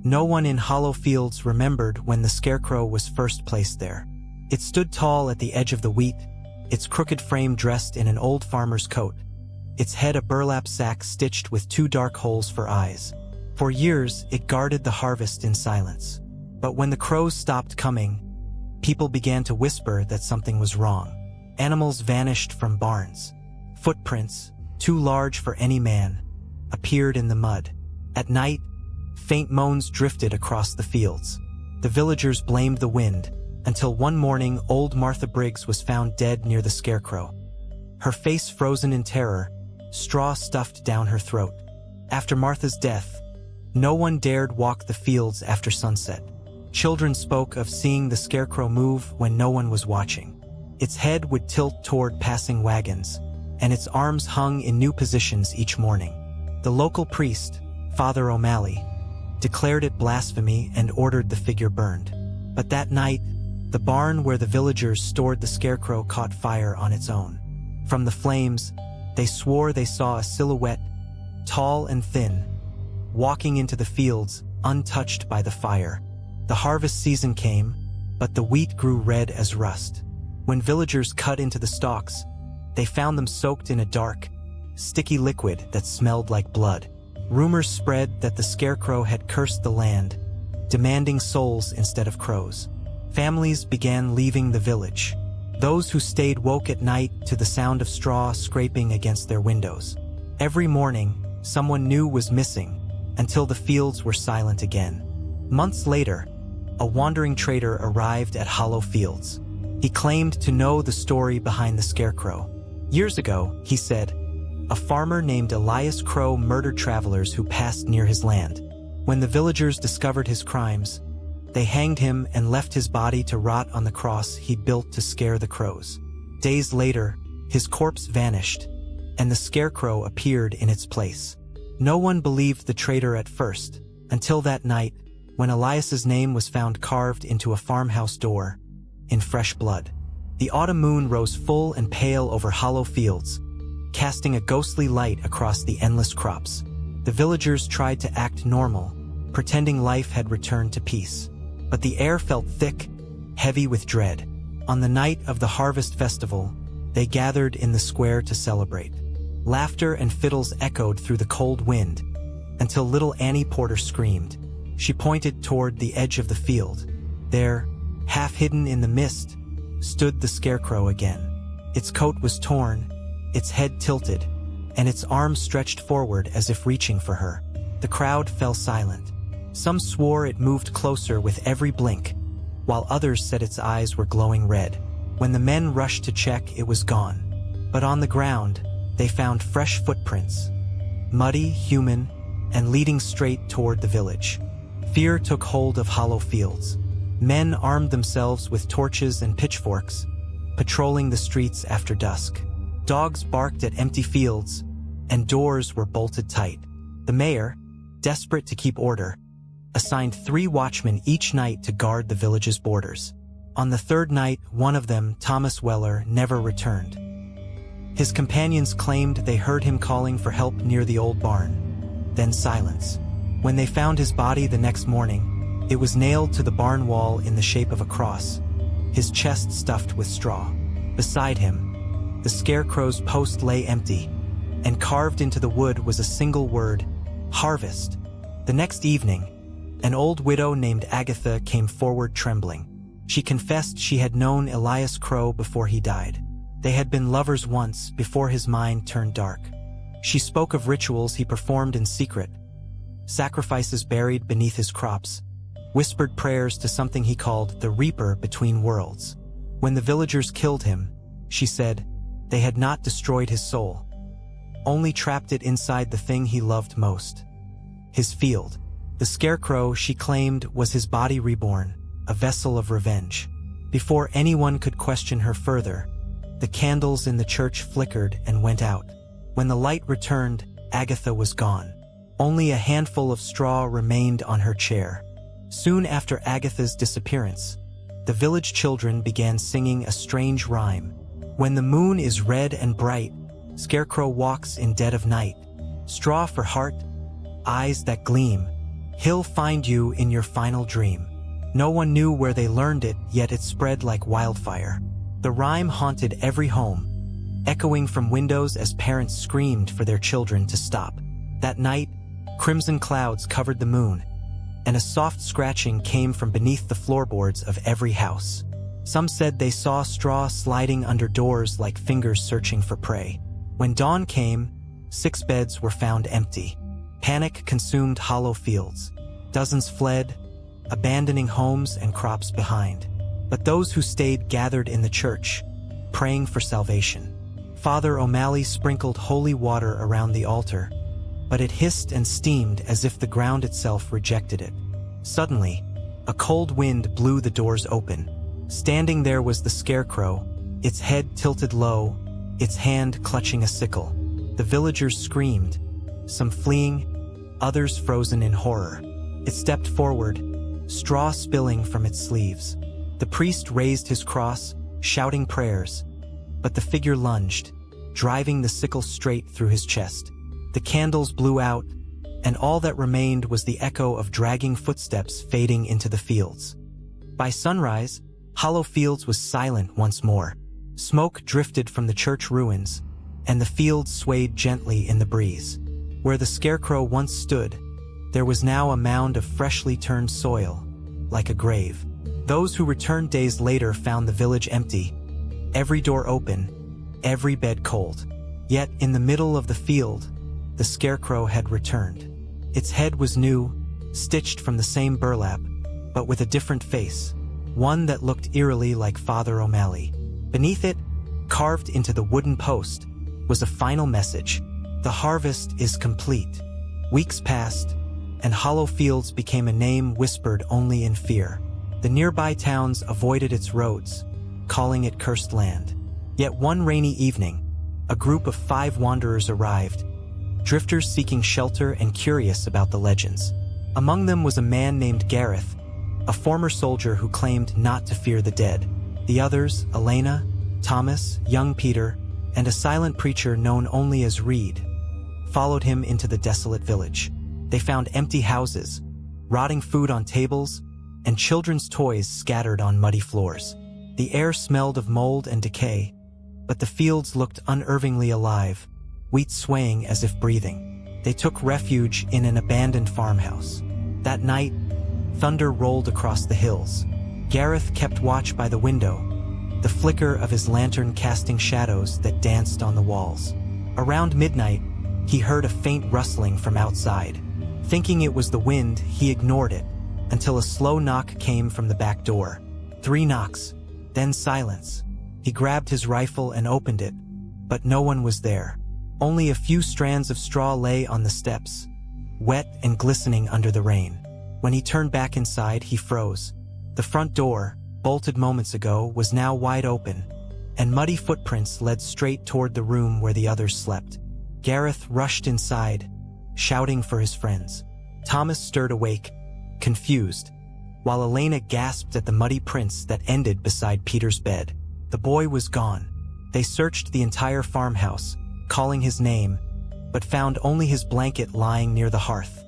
No one in Hollow Fields remembered when the Scarecrow was first placed there. It stood tall at the edge of the wheat, its crooked frame dressed in an old farmer's coat, its head a burlap sack stitched with 2 dark holes for eyes. For years, it guarded the harvest in silence. But when the crows stopped coming, people began to whisper that something was wrong. Animals vanished from barns. Footprints, too large for any man, appeared in the mud. At night, faint moans drifted across the fields. The villagers blamed the wind, until one morning old Martha Briggs was found dead near the Scarecrow. Her face frozen in terror, straw stuffed down her throat. After Martha's death, no one dared walk the fields after sunset. Children spoke of seeing the Scarecrow move when no one was watching. Its head would tilt toward passing wagons, and its arms hung in new positions each morning. The local priest, Father O'Malley, declared it blasphemy and ordered the figure burned. But that night, the barn where the villagers stored the Scarecrow caught fire on its own. From the flames, they swore they saw a silhouette, tall and thin, walking into the fields, untouched by the fire. The harvest season came, but the wheat grew red as rust. When villagers cut into the stalks, they found them soaked in a dark, sticky liquid that smelled like blood. Rumors spread that the Scarecrow had cursed the land, demanding souls instead of crows. Families began leaving the village. Those who stayed woke at night to the sound of straw scraping against their windows. Every morning, someone new was missing, until the fields were silent again. Months later, a wandering trader arrived at Hollow Fields. He claimed to know the story behind the Scarecrow. Years ago, he said, a farmer named Elias Crow murdered travelers who passed near his land. When the villagers discovered his crimes, they hanged him and left his body to rot on the cross he'd built to scare the crows. Days later, his corpse vanished, and the Scarecrow appeared in its place. No one believed the trader at first, until that night, when Elias's name was found carved into a farmhouse door, in fresh blood. The autumn moon rose full and pale over Hollow Fields, casting a ghostly light across the endless crops. The villagers tried to act normal, pretending life had returned to peace. But the air felt thick, heavy with dread. On the night of the harvest festival, they gathered in the square to celebrate. Laughter and fiddles echoed through the cold wind, until little Annie Porter screamed. She pointed toward the edge of the field. There, half hidden in the mist, stood the Scarecrow again. Its coat was torn, its head tilted, and its arms stretched forward as if reaching for her. The crowd fell silent. Some swore it moved closer with every blink, while others said its eyes were glowing red. When the men rushed to check, it was gone. But on the ground, they found fresh footprints, muddy, human, and leading straight toward the village. Fear took hold of Hollow Fields. Men armed themselves with torches and pitchforks, patrolling the streets after dusk. Dogs barked at empty fields, and doors were bolted tight. The mayor, desperate to keep order, assigned 3 watchmen each night to guard the village's borders. On the 3rd night, one of them, Thomas Weller, never returned. His companions claimed they heard him calling for help near the old barn. Then silence. When they found his body the next morning, it was nailed to the barn wall in the shape of a cross, his chest stuffed with straw. Beside him, the Scarecrow's post lay empty, and carved into the wood was a single word, harvest. The next evening, an old widow named Agatha came forward trembling. She confessed she had known Elias Crow before he died. They had been lovers once before his mind turned dark. She spoke of rituals he performed in secret, sacrifices buried beneath his crops, whispered prayers to something he called the Reaper between worlds. When the villagers killed him, she said, they had not destroyed his soul, only trapped it inside the thing he loved most, his field. The Scarecrow, she claimed, was his body reborn, a vessel of revenge. Before anyone could question her further, the candles in the church flickered and went out. When the light returned, Agatha was gone. Only a handful of straw remained on her chair. Soon after Agatha's disappearance, the village children began singing a strange rhyme. When the moon is red and bright, Scarecrow walks in dead of night. Straw for heart, eyes that gleam, He'll find you in your final dream. No one knew where they learned it, yet it spread like wildfire. The rhyme haunted every home, echoing from windows as parents screamed for their children to stop. That night, crimson clouds covered the moon, and a soft scratching came from beneath the floorboards of every house. Some said they saw straw sliding under doors like fingers searching for prey. When dawn came, 6 beds were found empty. Panic consumed hollow fields. Dozens fled, abandoning homes and crops behind. But those who stayed gathered in the church, praying for salvation. Father O'Malley sprinkled holy water around the altar, but it hissed and steamed as if the ground itself rejected it. Suddenly, a cold wind blew the doors open. Standing there was the Scarecrow, its head tilted low, its hand clutching a sickle. The villagers screamed, some fleeing, others frozen in horror. It stepped forward, straw spilling from its sleeves. The priest raised his cross, shouting prayers, but the figure lunged, driving the sickle straight through his chest. The candles blew out, and all that remained was the echo of dragging footsteps fading into the fields. By sunrise, Hollow Fields was silent once more. Smoke drifted from the church ruins, and the fields swayed gently in the breeze. Where the Scarecrow once stood, there was now a mound of freshly turned soil, like a grave. Those who returned days later found the village empty, every door open, every bed cold. Yet in the middle of the field, the Scarecrow had returned. Its head was new, stitched from the same burlap, but with a different face, one that looked eerily like Father O'Malley. Beneath it, carved into the wooden post, was a final message. The harvest is complete. Weeks passed, and Hollow Fields became a name whispered only in fear. The nearby towns avoided its roads, calling it cursed land. Yet one rainy evening, a group of 5 wanderers arrived, drifters seeking shelter and curious about the legends. Among them was a man named Gareth, a former soldier who claimed not to fear the dead. The others, Elena, Thomas, young Peter, and a silent preacher known only as Reed, followed him into the desolate village. They found empty houses, rotting food on tables, and children's toys scattered on muddy floors. The air smelled of mold and decay, but the fields looked unervingly alive, wheat swaying as if breathing. They took refuge in an abandoned farmhouse. That night, thunder rolled across the hills. Gareth kept watch by the window, the flicker of his lantern casting shadows that danced on the walls. Around midnight, he heard a faint rustling from outside. Thinking it was the wind, he ignored it, until a slow knock came from the back door. 3 knocks, then silence. He grabbed his rifle and opened it, but no one was there. Only a few strands of straw lay on the steps, wet and glistening under the rain. When he turned back inside, he froze. The front door, bolted moments ago, was now wide open, and muddy footprints led straight toward the room where the others slept. Gareth rushed inside, shouting for his friends. Thomas stirred awake, confused, while Elena gasped at the muddy prints that ended beside Peter's bed. The boy was gone. They searched the entire farmhouse, calling his name, but found only his blanket lying near the hearth,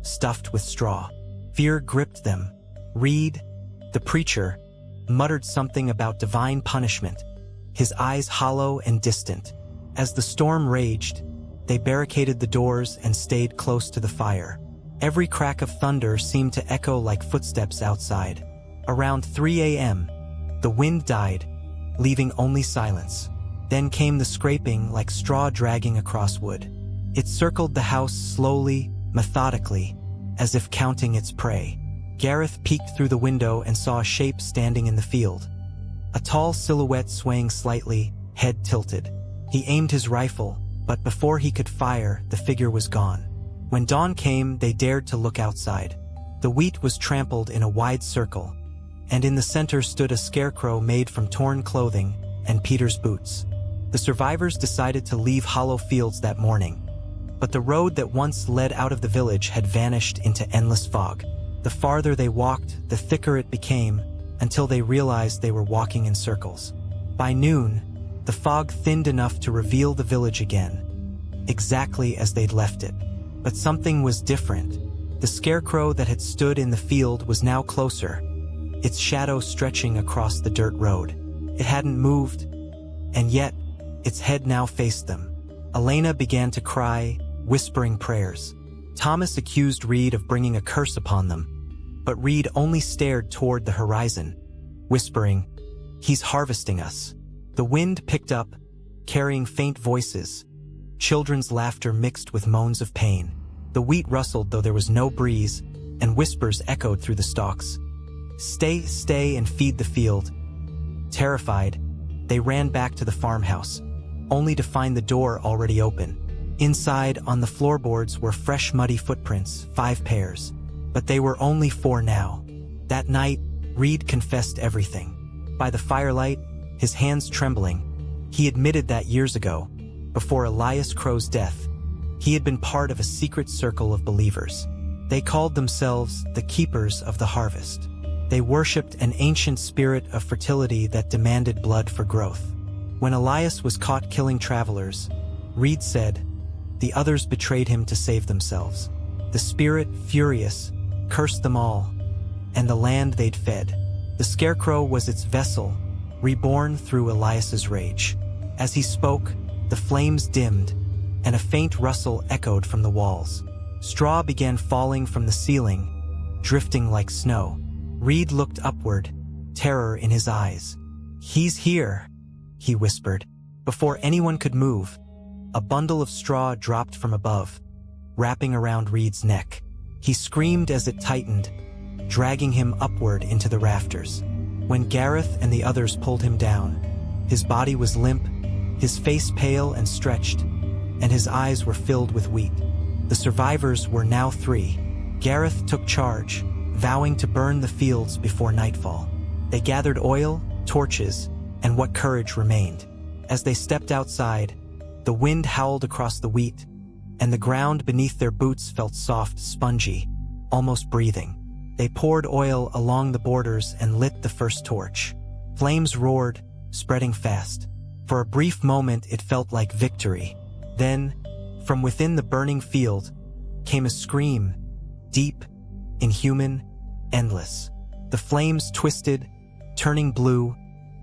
stuffed with straw. Fear gripped them. Reed, the preacher, muttered something about divine punishment, his eyes hollow and distant. As the storm raged, they barricaded the doors and stayed close to the fire. Every crack of thunder seemed to echo like footsteps outside. Around 3 a.m., the wind died, leaving only silence. Then came the scraping like straw dragging across wood. It circled the house slowly, methodically, as if counting its prey. Gareth peeked through the window and saw a shape standing in the field. A tall silhouette swaying slightly, head tilted. He aimed his rifle, but before he could fire, the figure was gone. When dawn came, they dared to look outside. The wheat was trampled in a wide circle, and in the center stood a scarecrow made from torn clothing and Peter's boots. The survivors decided to leave Hollow Fields that morning, but the road that once led out of the village had vanished into endless fog. The farther they walked, the thicker it became, until they realized they were walking in circles. By noon, the fog thinned enough to reveal the village again, exactly as they'd left it. But something was different. The scarecrow that had stood in the field was now closer, its shadow stretching across the dirt road. It hadn't moved, and yet its head now faced them. Elena began to cry, whispering prayers. Thomas accused Reed of bringing a curse upon them, but Reed only stared toward the horizon, whispering, "He's harvesting us." The wind picked up, carrying faint voices, children's laughter mixed with moans of pain. The wheat rustled though there was no breeze, and whispers echoed through the stalks. "Stay, stay and feed the field." Terrified, they ran back to the farmhouse, only to find the door already open. Inside, on the floorboards, were fresh muddy footprints, 5 pairs. But they were only 4 now. That night, Reed confessed everything. By the firelight, his hands trembling, he admitted that years ago, before Elias Crow's death, he had been part of a secret circle of believers. They called themselves the Keepers of the Harvest. They worshipped an ancient spirit of fertility that demanded blood for growth. When Elias was caught killing travelers, Reed said, the others betrayed him to save themselves. The spirit, furious, cursed them all, and the land they'd fed. The scarecrow was its vessel, reborn through Elias's rage. As he spoke, the flames dimmed, and a faint rustle echoed from the walls. Straw began falling from the ceiling, drifting like snow. Reed looked upward, terror in his eyes. "He's here," he whispered. Before anyone could move, a bundle of straw dropped from above, wrapping around Reed's neck. He screamed as it tightened, dragging him upward into the rafters. When Gareth and the others pulled him down, his body was limp, his face pale and stretched, and his eyes were filled with wheat. The survivors were now 3. Gareth took charge, vowing to burn the fields before nightfall. They gathered oil, torches, and what courage remained. As they stepped outside, the wind howled across the wheat, and the ground beneath their boots felt soft, spongy, almost breathing. They poured oil along the borders and lit the first torch. Flames roared, spreading fast. For a brief moment it felt like victory. Then, from within the burning field, came a scream, deep, inhuman, endless. The flames twisted, turning blue,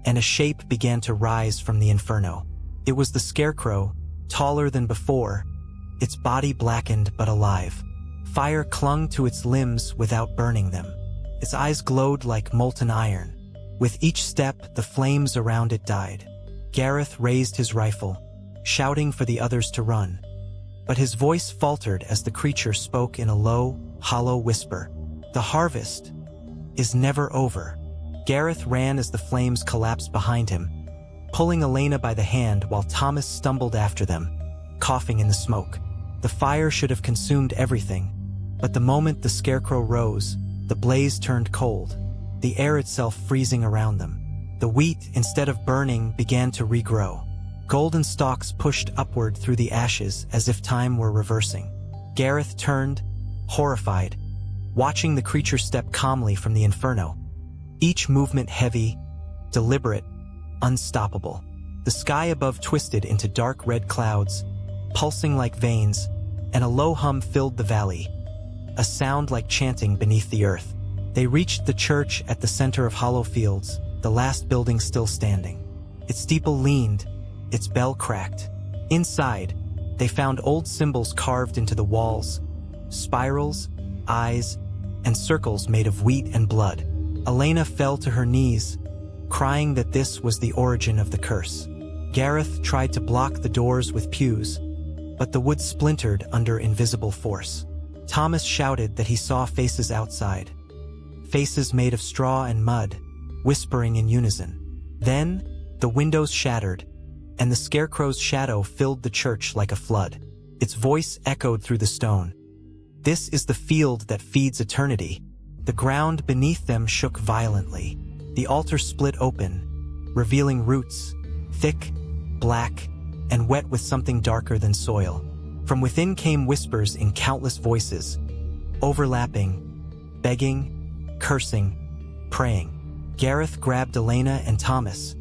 and a shape began to rise from the inferno. It was the scarecrow, taller than before, its body blackened but alive. Fire clung to its limbs without burning them. Its eyes glowed like molten iron. With each step, the flames around it died. Gareth raised his rifle, shouting for the others to run. But his voice faltered as the creature spoke in a low, hollow whisper. "The harvest is never over." Gareth ran as the flames collapsed behind him, pulling Elena by the hand while Thomas stumbled after them, coughing in the smoke. The fire should have consumed everything, but the moment the scarecrow rose, the blaze turned cold, the air itself freezing around them. The wheat, instead of burning, began to regrow. Golden stalks pushed upward through the ashes as if time were reversing. Gareth turned, horrified, watching the creature step calmly from the inferno. Each movement heavy, deliberate, unstoppable. The sky above twisted into dark red clouds, pulsing like veins, and a low hum filled the valley, a sound like chanting beneath the earth. They reached the church at the center of hollow fields, the last building still standing. Its steeple leaned, its bell cracked. Inside, they found old symbols carved into the walls, spirals, eyes, and circles made of wheat and blood. Elena fell to her knees, crying that this was the origin of the curse. Gareth tried to block the doors with pews, but the wood splintered under invisible force. Thomas shouted that he saw faces outside, faces made of straw and mud, whispering in unison. Then, the windows shattered, and the scarecrow's shadow filled the church like a flood. Its voice echoed through the stone. "This is the field that feeds eternity." The ground beneath them shook violently. The altar split open, revealing roots, thick, black, and wet with something darker than soil. From within came whispers in countless voices, overlapping, begging, cursing, praying. Gareth grabbed Elena and Thomas,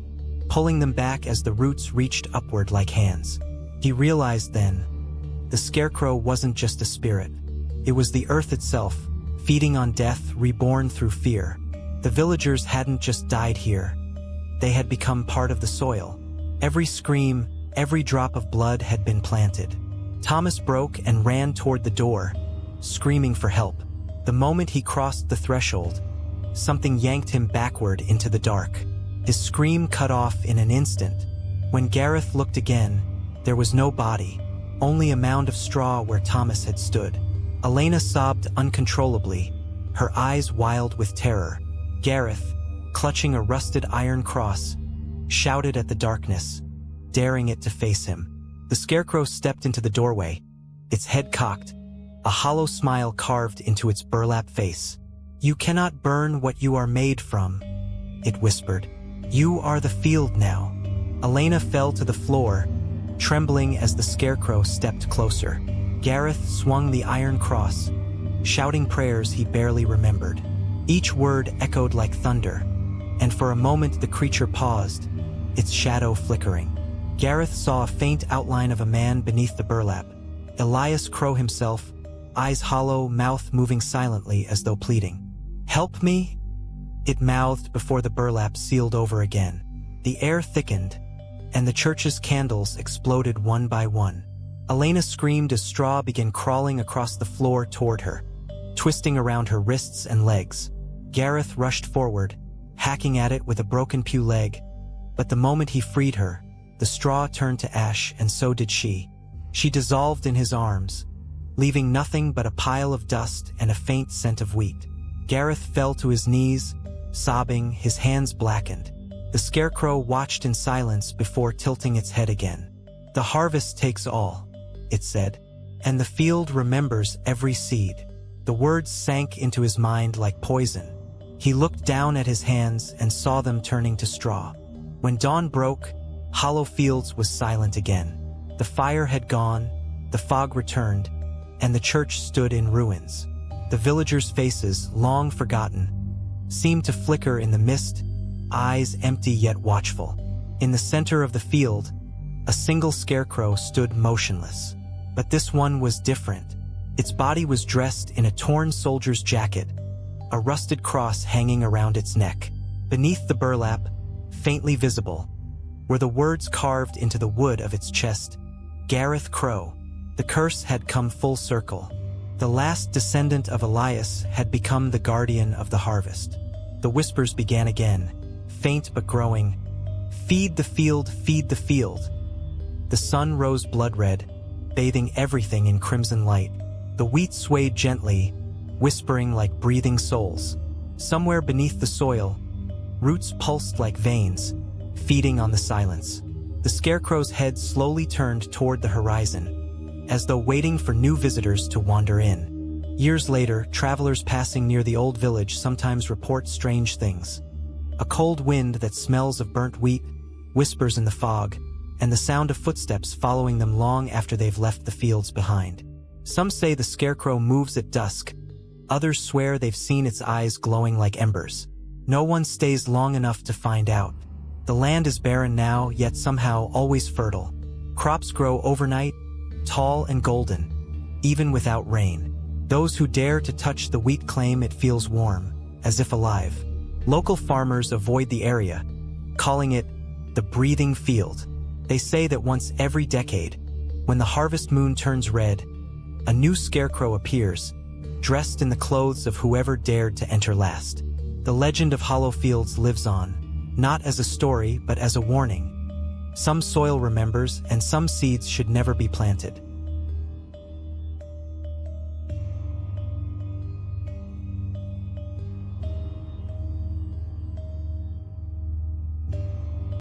pulling them back as the roots reached upward like hands. He realized then, the scarecrow wasn't just a spirit. It was the earth itself, feeding on death, reborn through fear. The villagers hadn't just died here. They had become part of the soil. Every scream, every drop of blood had been planted. Thomas broke and ran toward the door, screaming for help. The moment he crossed the threshold, something yanked him backward into the dark. His scream cut off in an instant. When Gareth looked again, there was no body, only a mound of straw where Thomas had stood. Elena sobbed uncontrollably, her eyes wild with terror. Gareth, clutching a rusted iron cross, shouted at the darkness, daring it to face him. The Scarecrow stepped into the doorway, its head cocked, a hollow smile carved into its burlap face. "You cannot burn what you are made from," it whispered. "You are the field now." Elena fell to the floor, trembling as the Scarecrow stepped closer. Gareth swung the iron cross, shouting prayers he barely remembered. Each word echoed like thunder, and for a moment the creature paused, its shadow flickering. Gareth saw a faint outline of a man beneath the burlap. Elias Crow himself, eyes hollow, mouth moving silently as though pleading. "Help me?" it mouthed before the burlap sealed over again. The air thickened, and the church's candles exploded one by one. Elena screamed as straw began crawling across the floor toward her, twisting around her wrists and legs. Gareth rushed forward, hacking at it with a broken pew leg, but the moment he freed her, the straw turned to ash, and so did she. She dissolved in his arms, leaving nothing but a pile of dust and a faint scent of wheat. Gareth fell to his knees, sobbing, his hands blackened. The Scarecrow watched in silence before tilting its head again. "The harvest takes all," it said, "and the field remembers every seed." The words sank into his mind like poison. He looked down at his hands and saw them turning to straw. When dawn broke, Hollow Fields was silent again. The fire had gone, the fog returned, and the church stood in ruins. The villagers' faces, long forgotten, seemed to flicker in the mist, eyes empty yet watchful. In the center of the field, a single Scarecrow stood motionless. But this one was different. Its body was dressed in a torn soldier's jacket, a rusted cross hanging around its neck. Beneath the burlap, faintly visible, were the words carved into the wood of its chest, "Gareth Crow." The curse had come full circle. The last descendant of Elias had become the guardian of the harvest. The whispers began again, faint but growing. "Feed the field, feed the field." The sun rose blood-red, bathing everything in crimson light. The wheat swayed gently, whispering like breathing souls. Somewhere beneath the soil, roots pulsed like veins, feeding on the silence. The Scarecrow's head slowly turned toward the horizon, as though waiting for new visitors to wander in. Years later, travelers passing near the old village sometimes report strange things. A cold wind that smells of burnt wheat, whispers in the fog, and the sound of footsteps following them long after they've left the fields behind. Some say the Scarecrow moves at dusk. Others swear they've seen its eyes glowing like embers. No one stays long enough to find out. The land is barren now, yet somehow always fertile. Crops grow overnight, tall and golden, even without rain. Those who dare to touch the wheat claim it feels warm, as if alive. Local farmers avoid the area, calling it the breathing field. They say that once every decade, when the harvest moon turns red, a new Scarecrow appears, dressed in the clothes of whoever dared to enter last. The legend of Hollow Fields lives on, not as a story but as a warning. Some soil remembers, and some seeds should never be planted.